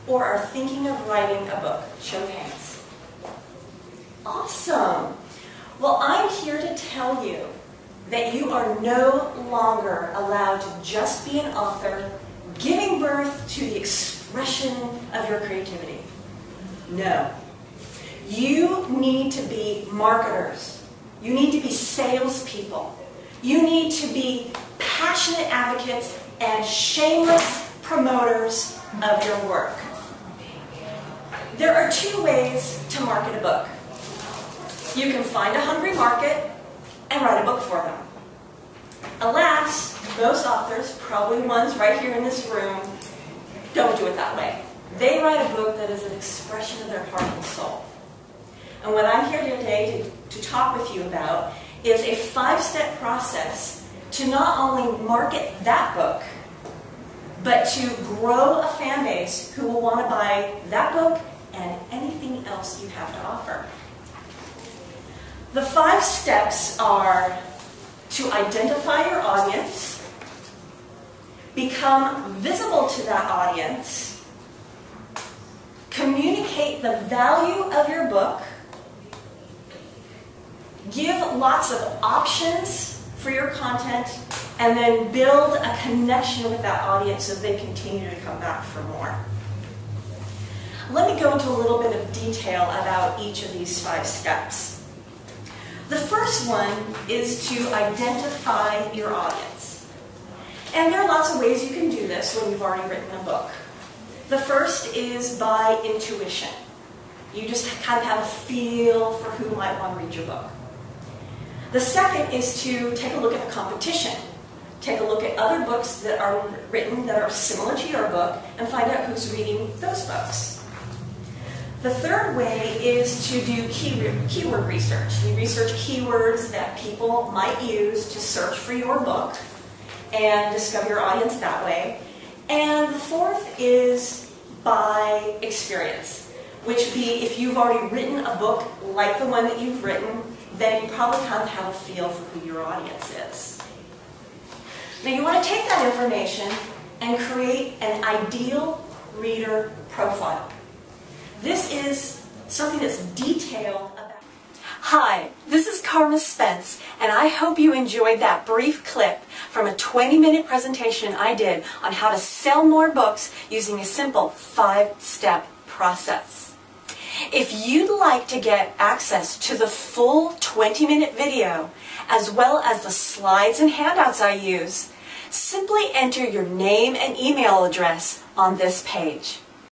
or are thinking of writing a book? Show of hands. Awesome. Well, I'm here to tell you that you are no longer allowed to just be an author giving birth to the expression of your creativity. No. You need to be marketers. You need to be salespeople. You need to be passionate advocates and shameless promoters of your work. There are two ways to market a book. You can find a hungry market and write a book for them. Alas, most authors, probably ones right here in this room, don't do it that way. They write a book that is an expression of their heart and soul. And what I'm here today to talk with you about is a 5-step process to not only market that book, but to grow a fan base who will want to buy that book and anything else you have to offer. The 5 steps are to identify your audience, become visible to that audience, communicate the value of your book, give lots of options for your content, and then build a connection with that audience so they continue to come back for more. Let me go into a little bit of detail about each of these 5 steps. The first one is to identify your audience. And there are lots of ways you can do this when you've already written a book. The first is by intuition. You just kind of have a feel for who might want to read your book. The second is to take a look at the competition. Take a look at other books that are written that are similar to your book and find out who's reading those books. The third way is to do keyword research. You research keywords that people might use to search for your book and discover your audience that way. And the fourth is by experience, which would be if you've already written a book like the one that you've written, then you probably kind of have a feel for who your audience is. Now you want to take that information and create an ideal reader profile. This is something that's detailed about. Hi, this is Karma Spence, and I hope you enjoyed that brief clip from a 20-minute presentation I did on how to sell more books using a simple 5-step process. If you'd like to get access to the full 20-minute video, as well as the slides and handouts I use, simply enter your name and email address on this page.